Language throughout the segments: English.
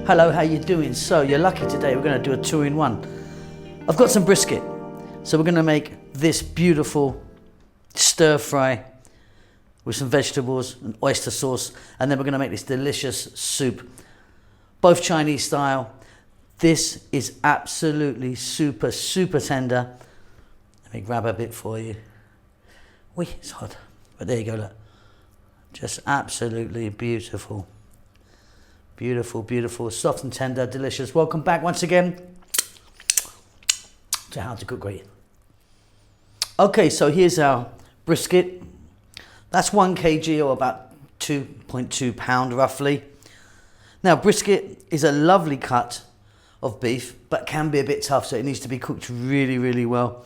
Hello, how you doing? So you're lucky today, we're going to do a two-in-one. I've got some brisket, so we're going to make this beautiful stir fry with some vegetables and oyster sauce, and then we're going to make this delicious soup, both Chinese style. This is absolutely super tender. Let me grab a bit for you. Wee, it's hot, but there you go, look. Just absolutely beautiful. Beautiful, soft and tender, delicious. Welcome back once again to How to Cook Great. Okay, so here's our brisket. That's 1 kg or about 2.2 pound roughly. Now brisket is a lovely cut of beef, but can be a bit tough, so it needs to be cooked really well.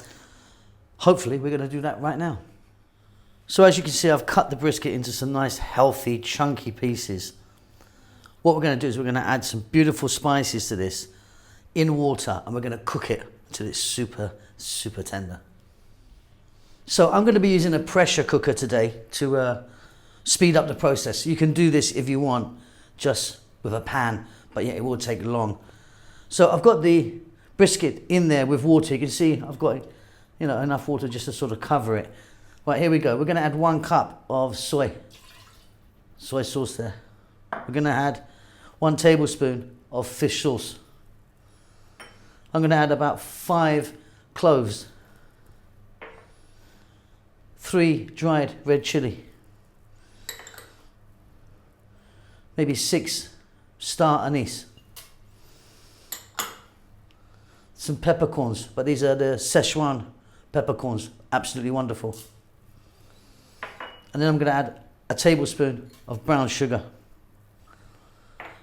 Hopefully we're going to do that right now. So as you can see, I've cut the brisket into some nice healthy chunky pieces. What we're going to do is we're going to add some beautiful spices to this in water, and we're going to cook it until it's super tender. So I'm going to be using a pressure cooker today to speed up the process. You can do this if you want just with a pan, but yeah, it will take long. So I've got the brisket in there with water. You can see I've got enough water just to sort of cover it. Right, here we go. We're going to add 1 cup of soy sauce there. We're going to add 1 tablespoon of fish sauce. I'm going to add about 5 cloves, 3 dried red chili, maybe 6 star anise, some peppercorns, but these are the Szechuan peppercorns, absolutely wonderful. And then I'm going to add a tablespoon of brown sugar.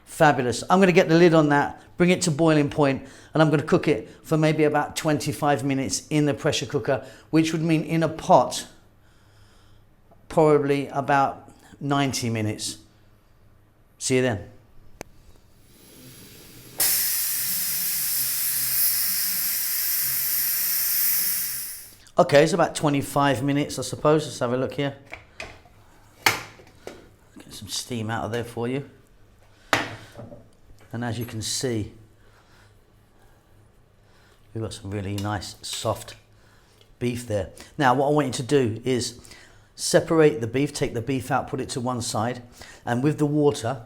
Fabulous. I'm going to get the lid on that, bring it to boiling point, and I'm going to cook it for maybe about 25 minutes in the pressure cooker, which would mean in a pot, probably about 90 minutes. See you then. Okay, it's about 25 minutes, I suppose. Let's have a look here. Get some steam out of there for you. And as you can see, we've got some really nice soft beef there. Now what I want you to do is separate the beef, take the beef out, put it to one side, and with the water,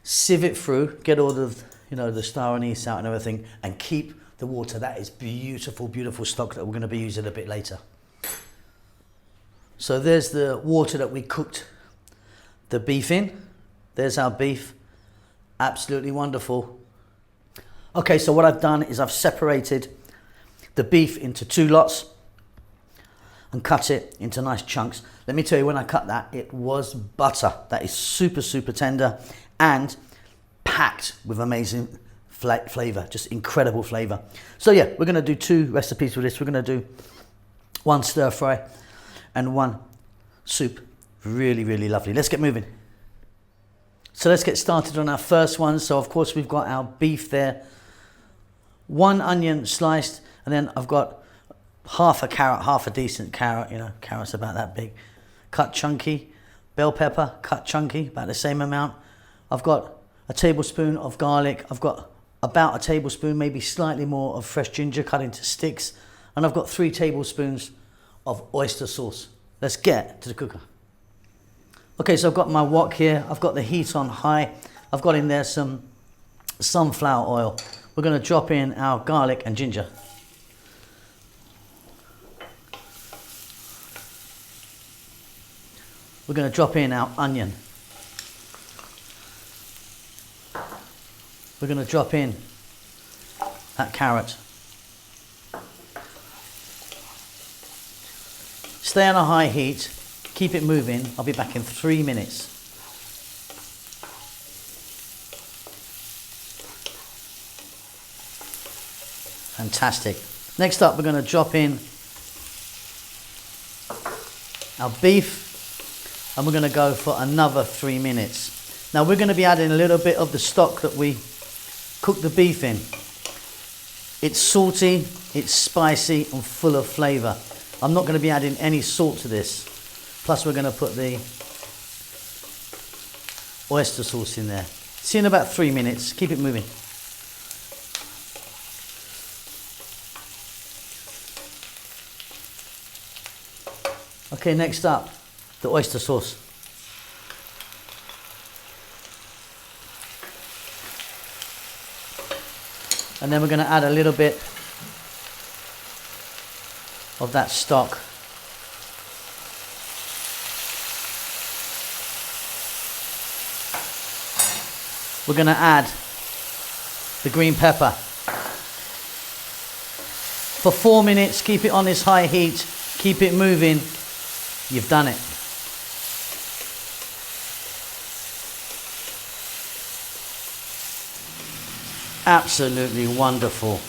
sieve it through, get all of the star anise out and everything, and keep the water. That is beautiful stock that we're going to be using a bit later. So there's the water that we cooked the beef in. There's our beef. Absolutely wonderful. Okay, so what I've done is I've separated the beef into 2 lots and cut it into nice chunks. Let me tell you, when I cut that, it was butter. That is super tender and packed with amazing flavor, just incredible flavor. So yeah, we're going to do 2 recipes for this. We're going to do 1 stir fry and 1 soup. Really lovely. Let's get moving. So let's get started on our first one. So of course we've got our beef there, 1 onion sliced, and then I've got half a carrot, half a decent carrot, carrots about that big, cut chunky, bell pepper, cut chunky, about the same amount. I've got a tablespoon of garlic. I've got about a tablespoon, maybe slightly more, of fresh ginger cut into sticks. And I've got 3 tablespoons of oyster sauce. Let's get to the cooker. Okay, so I've got my wok here. I've got the heat on high. I've got in there some sunflower oil. We're going to drop in our garlic and ginger. We're going to drop in our onion. We're going to drop in that carrot. Stay on a high heat. Keep it moving. I'll be back in 3 minutes. Fantastic. Next up, we're going to drop in our beef, and we're going to go for another 3 minutes. Now we're going to be adding a little bit of the stock that we cooked the beef in. It's salty, it's spicy and full of flavour. I'm not going to be adding any salt to this. Plus we're going to put the oyster sauce in there. See you in about 3 minutes. Keep it moving. Okay, next up, the oyster sauce. And then we're going to add a little bit of that stock. We're going to add the green pepper. For 4 minutes, keep it on this high heat, keep it moving. You've done it. Absolutely wonderful.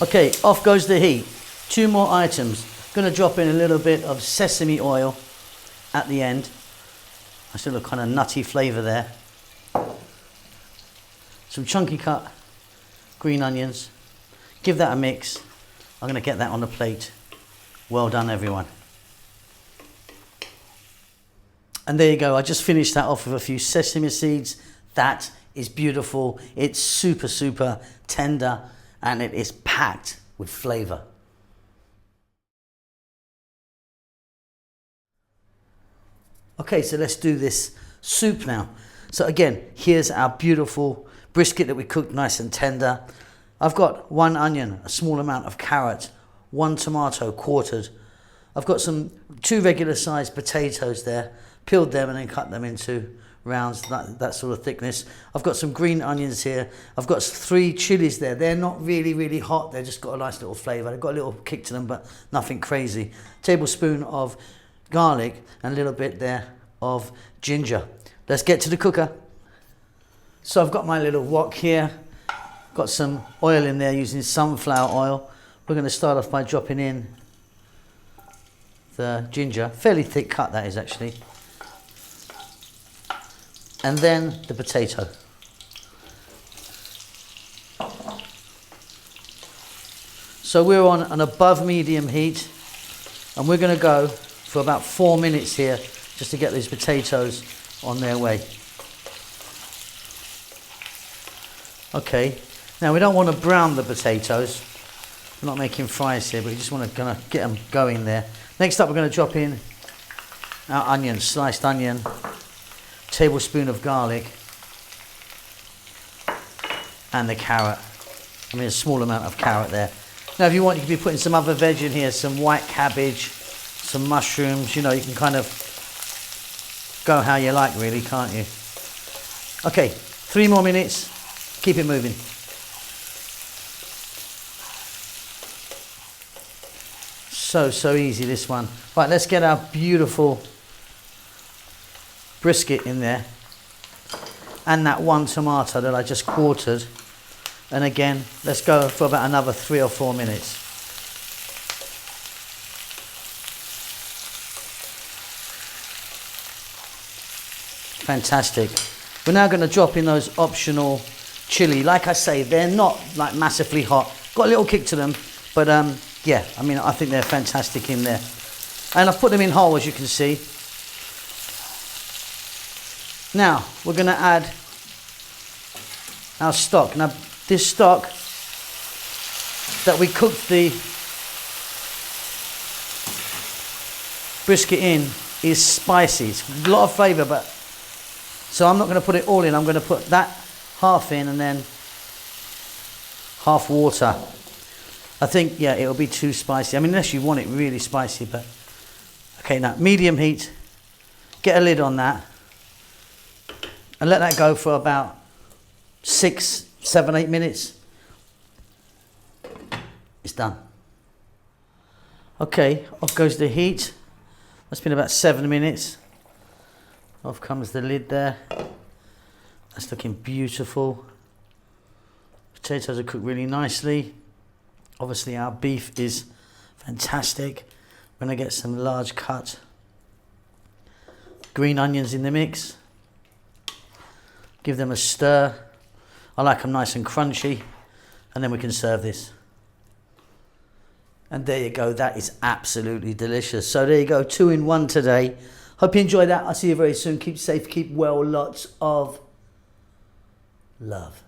Okay, off goes the heat. 2 more items. Going to drop in a little bit of sesame oil at the end. Nice little kind of nutty flavour there. Some chunky cut green onions. Give that a mix. I'm going to get that on the plate. Well done, everyone. And there you go. I just finished that off with a few sesame seeds. That is beautiful. It's super, super tender, and it is packed with flavour. Okay, so let's do this soup now. So again, here's our beautiful brisket that we cooked nice and tender. I've got 1 onion, a small amount of carrot, 1 tomato quartered. I've got 2 regular sized potatoes there, peeled them and then cut them into rounds, that sort of thickness. I've got some green onions here. I've got 3 chilies there. They're not really, really hot. They've just got a nice little flavour. They've got a little kick to them, but nothing crazy. Tablespoon of garlic and a little bit there of ginger. Let's get to the cooker. So I've got my little wok here. Got some oil in there using sunflower oil. We're going to start off by dropping in the ginger. Fairly thick cut that is actually. And then the potato. So we're on an above medium heat, and we're going to go for about 4 minutes here just to get these potatoes on their way. Okay, now we don't want to brown the potatoes. We're not making fries here, but we just want to kind of get them going there. Next up, we're going to drop in our onion, sliced onion, tablespoon of garlic, and the carrot. I mean, a small amount of carrot there. Now, if you want, you could be putting some other veg in here, some white cabbage, some mushrooms. You know, you can kind of go how you like, really, can't you? Okay, 3 more minutes. Keep it moving. So easy, this one. Right, let's get our beautiful brisket in there, and that 1 tomato that I just quartered. And again, let's go for about another 3 or 4 minutes. Fantastic. We're now going to drop in those optional chili. Like I say, they're not like massively hot. Got a little kick to them, but yeah, I mean, I think they're fantastic in there. And I've put them in whole, as you can see. Now, we're going to add our stock. Now, this stock that we cooked the brisket in is spicy. It's a lot of flavour, but so I'm not going to put it all in. I'm going to put that half in and then half water. I think, yeah, it'll be too spicy. I mean, unless you want it really spicy, but okay, now medium heat. Get a lid on that and let that go for about 6, 7, 8 minutes. It's done. Okay, off goes the heat. That's been about 7 minutes. Off comes the lid there. That's looking beautiful. Potatoes are cooked really nicely. Obviously our beef is fantastic. We're going to get some large cut green onions in the mix. Give them a stir. I like them nice and crunchy. And then we can serve this. And there you go. That is absolutely delicious. So there you go. 2 in 1 today. Hope you enjoyed that. I'll see you very soon. Keep safe, keep well. Lots of love.